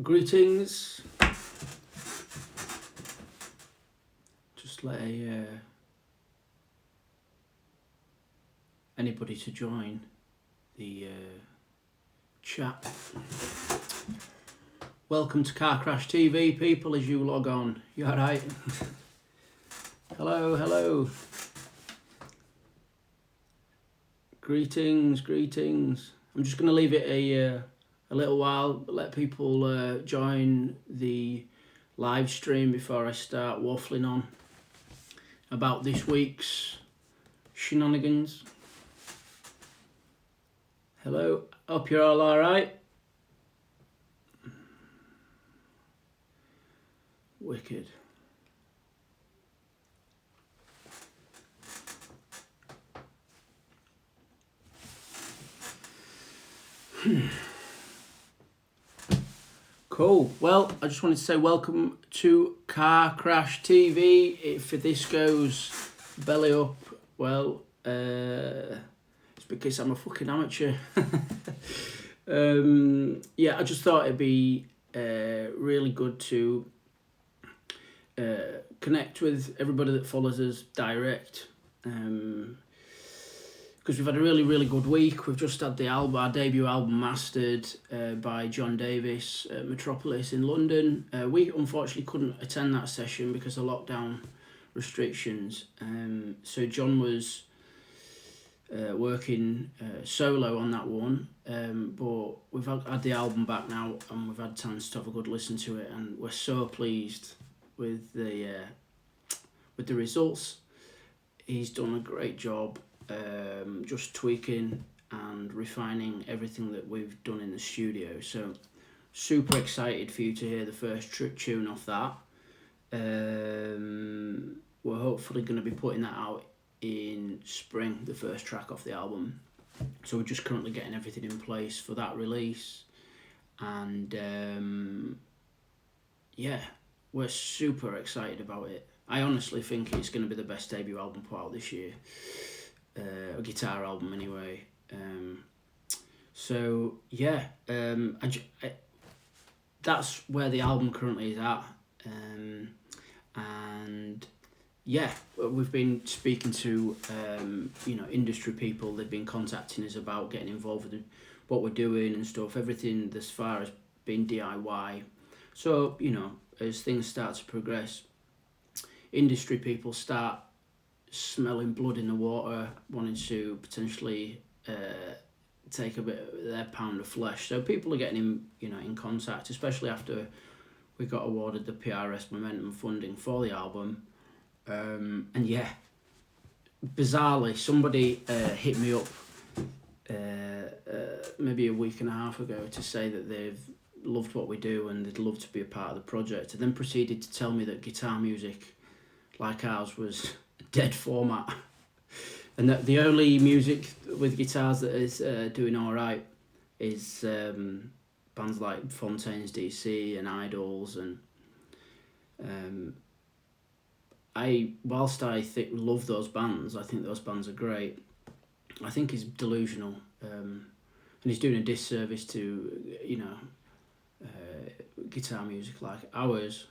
Greetings. Just let anybody to join the chat. Welcome to Car Crash TV, people, as you log on. You alright? Hello. Greetings. I'm just going to leave it a little while, let people join the live stream before I start waffling on about this week's shenanigans. Hello, hope you're all alright. Wicked. Cool. Well, I just wanted to say welcome to Car Crash TV. If this goes belly up, well, it's because I'm a fucking amateur. Yeah, I just thought it'd be really good to connect with everybody that follows us direct. Because we've had a really good week. We've just had our debut album mastered by John Davis at Metropolis in London. We unfortunately couldn't attend that session because of lockdown restrictions. So John was working solo on that one, but we've had the album back now and we've had a chance to have a good listen to it, and we're so pleased with the results. He's done a great job. Just tweaking and refining everything that we've done in the studio. So super excited for you to hear the first tune off that. We're hopefully going to be putting that out in spring, the first track off the album. So we're just currently getting everything in place for that release. And yeah, we're super excited about it. I honestly think it's going to be the best debut album put out this year. A guitar album anyway. So yeah, that's where the album currently is at. And yeah, we've been speaking to industry people. They've been contacting us about getting involved with what we're doing and stuff. Everything thus far has been DIY. So as things start to progress, industry people start smelling blood in the water, wanting to potentially take a bit of their pound of flesh. So people are getting in contact, especially after we got awarded the PRS Momentum funding for the album. And yeah, bizarrely, somebody hit me up maybe a week and a half ago to say that they've loved what we do and they'd love to be a part of the project, and then proceeded to tell me that guitar music like ours was dead format, and that the only music with guitars that is doing all right is bands like Fontaine's DC and Idols, and whilst I love those bands, I think those bands are great. I think he's delusional, and he's doing a disservice to guitar music like ours.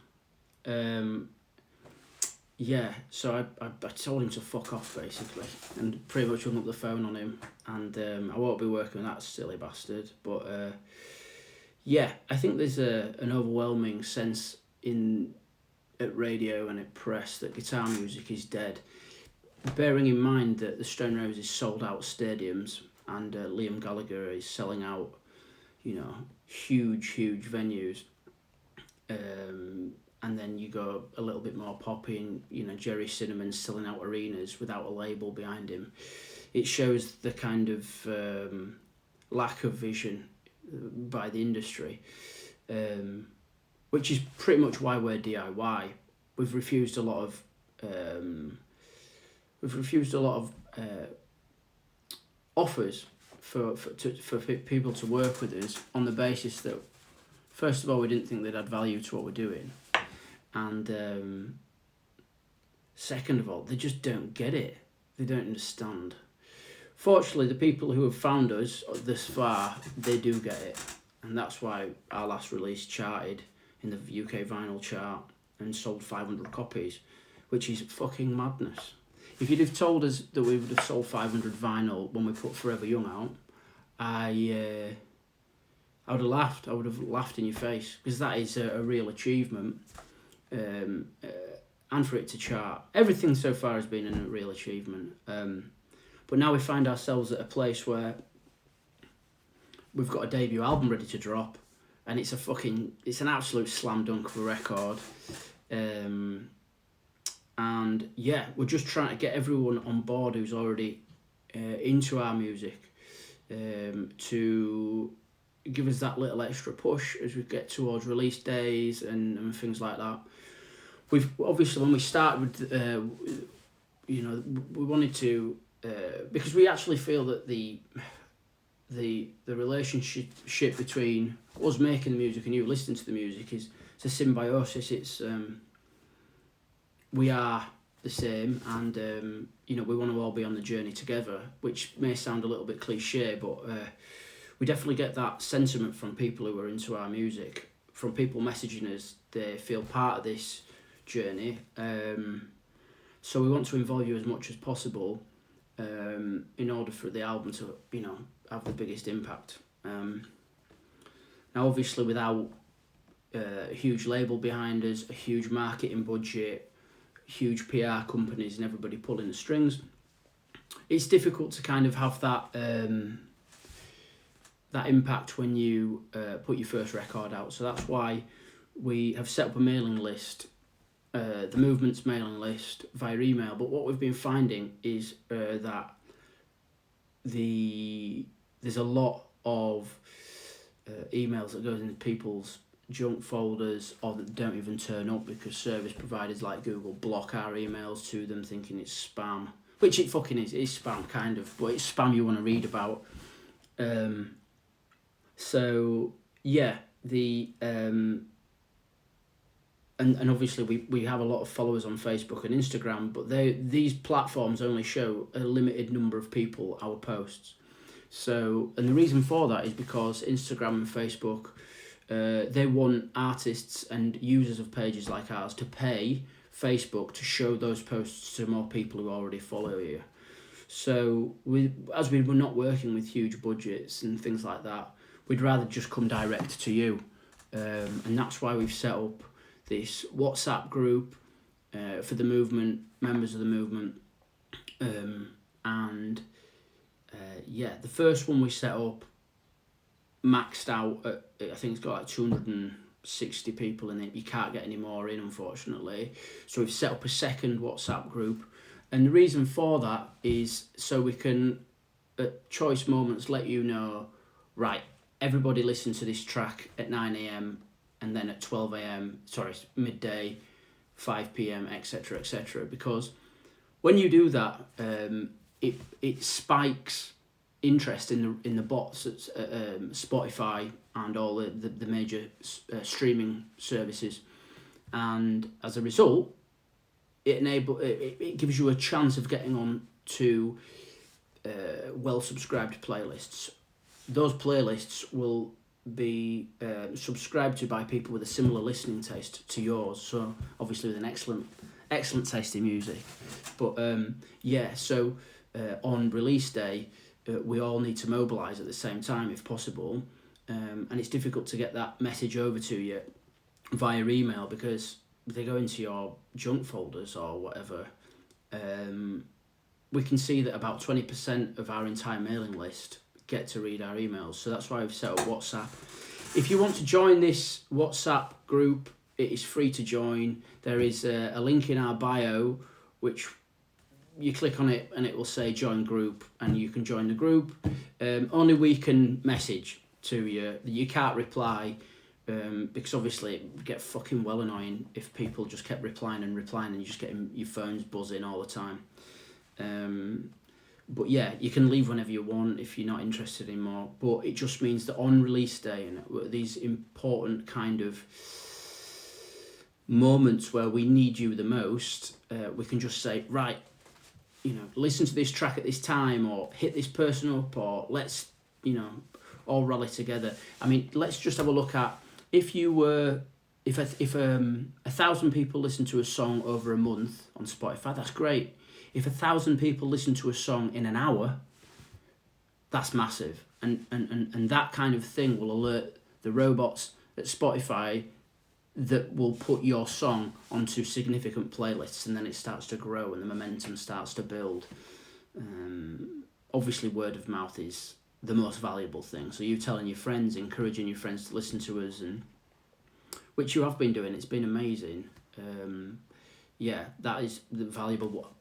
Yeah, so I told him to fuck off, basically, and pretty much hung up the phone on him, and I won't be working with that silly bastard. But yeah, I think there's an overwhelming sense at radio and at press that guitar music is dead, bearing in mind that the Stone Roses sold out stadiums, and Liam Gallagher is selling out, huge venues. And then you go a little bit more poppy, and Jerry Cinnamon's selling out arenas without a label behind him. It shows the kind of lack of vision by the industry, which is pretty much why we're DIY. We've refused a lot of offers for people to work with us on the basis that, first of all, we didn't think they'd add value to what we're doing. And second of all, they just don't get it. They don't understand. Fortunately, the people who have found us this far, they do get it. and that's why our last release charted in the UK vinyl chart and sold 500 copies, which is fucking madness. If you'd have told us that we would have sold 500 vinyl when we put Forever Young out, I would have laughed. I would have laughed in your face, because that is a real achievement. And for it to chart, everything so far has been a real achievement. But now we find ourselves at a place where we've got a debut album ready to drop, and it's an absolute slam dunk of a record. And yeah, we're just trying to get everyone on board who's already into our music, to give us that little extra push as we get towards release days and things like that. We've obviously, when we started, we wanted to, because we actually feel that the relationship between us making the music and you listening to the music it's a symbiosis. It's we are the same, and we want to all be on the journey together, which may sound a little bit cliche, but we definitely get that sentiment from people who are into our music, from people messaging us. They feel part of this journey, so we want to involve you as much as possible, in order for the album to have the biggest impact. Now obviously, without a huge label behind us, a huge marketing budget, huge PR companies and everybody pulling the strings, it's difficult to kind of have that that impact when you put your first record out. So that's why we have set up a mailing list, the Movement's mailing list, via email. But what we've been finding is that there's a lot of emails that goes into people's junk folders, or that don't even turn up because service providers like Google block our emails to them, thinking it's spam, which it fucking is. It's spam, kind of, but it's spam you want to read about. So yeah, and obviously we have a lot of followers on Facebook and Instagram, but these platforms only show a limited number of people our posts. So, and the reason for that is because Instagram and Facebook, they want artists and users of pages like ours to pay Facebook to show those posts to more people who already follow you. So as we were not working with huge budgets and things like that, we'd rather just come direct to you. And that's why we've set up this WhatsApp group for the movement, members of the movement. The first one we set up maxed out at, I think it's got like 260 people in it. You can't get any more in, unfortunately. So we've set up a second WhatsApp group. And the reason for that is so we can, at choice moments, let you know, right, everybody listen to this track at 9 a.m. and then at 12 a.m., midday, 5 p.m., etc., etc. Because when you do that, it spikes interest in the bots at Spotify and all the major streaming services, and as a result, it gives you a chance of getting on to well subscribed playlists. Those playlists will be subscribed to by people with a similar listening taste to yours, so obviously with an excellent taste in music. But so on release day, we all need to mobilise at the same time if possible, and it's difficult to get that message over to you via email because they go into your junk folders or whatever. We can see that about 20% of our entire mailing list get to read our emails, so that's why we've set up WhatsApp. If you want to join this WhatsApp group, it is free to join. There is a link in our bio, which you click on it and it will say join group, and you can join the group. Only we can message to you. You can't reply, because obviously it would get fucking well annoying if people just kept replying and you just getting your phones buzzing all the time. But yeah, you can leave whenever you want if you're not interested anymore. But it just means that on release day and these important kind of moments where we need you the most, we can just say, right, listen to this track at this time, or hit this person up, or let's, all rally together. I mean, let's just have a look at if 1,000 people listen to a song over a month on Spotify, that's great. If 1,000 people listen to a song in an hour, that's massive. And that kind of thing will alert the robots at Spotify that will put your song onto significant playlists, and then it starts to grow and the momentum starts to build. Obviously, word of mouth is the most valuable thing. So you telling your friends, encouraging your friends to listen to us, and which you have been doing. It's been amazing. That is the valuable.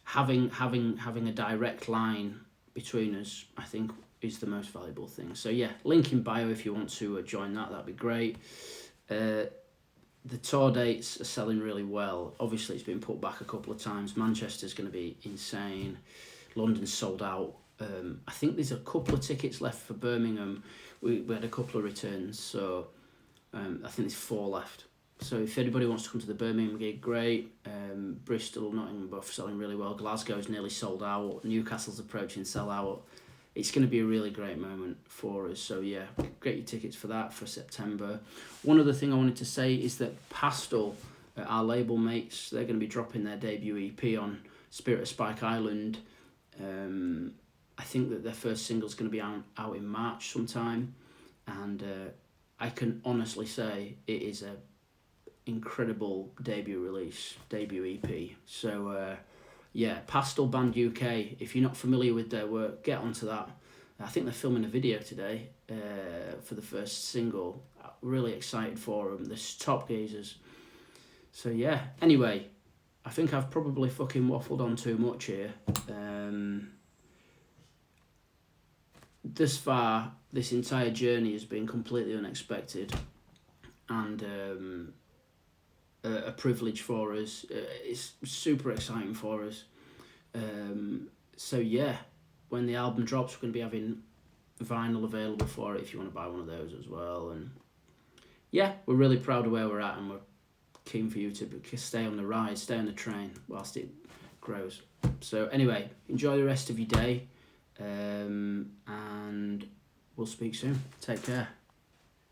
Having a direct line between us, I think, is the most valuable thing. So yeah, link in bio if you want to join that. That'd be great. The tour dates are selling really well. Obviously, it's been put back a couple of times. Manchester's going to be insane. London's sold out. I think there's a couple of tickets left for Birmingham. We had a couple of returns, so I think there's 4 left. So if anybody wants to come to the Birmingham gig, great. Bristol, Nottingham, both selling really well. Glasgow's nearly sold out. Newcastle's approaching sell out. It's going to be a really great moment for us. So yeah, get your tickets for that for September. One other thing I wanted to say is that Pastel, our label mates, they're going to be dropping their debut EP on Spirit of Spike Island. I think that their first single's going to be out in March sometime. And I can honestly say it is a incredible debut EP. So Pastel Band UK, if you're not familiar with their work, get onto that. I think they're filming a video today for the first single. Really excited for them. They're top geezers. So yeah, anyway, I think I've probably fucking waffled on too much here. Thus far, this entire journey has been completely unexpected and a privilege for us. It's super exciting for us. So yeah, when the album drops, we're going to be having vinyl available for it if you want to buy one of those as well. And yeah, we're really proud of where we're at, and we're keen for you to stay on the ride, stay on the train whilst it grows. So anyway, enjoy the rest of your day, and we'll speak soon. Take care.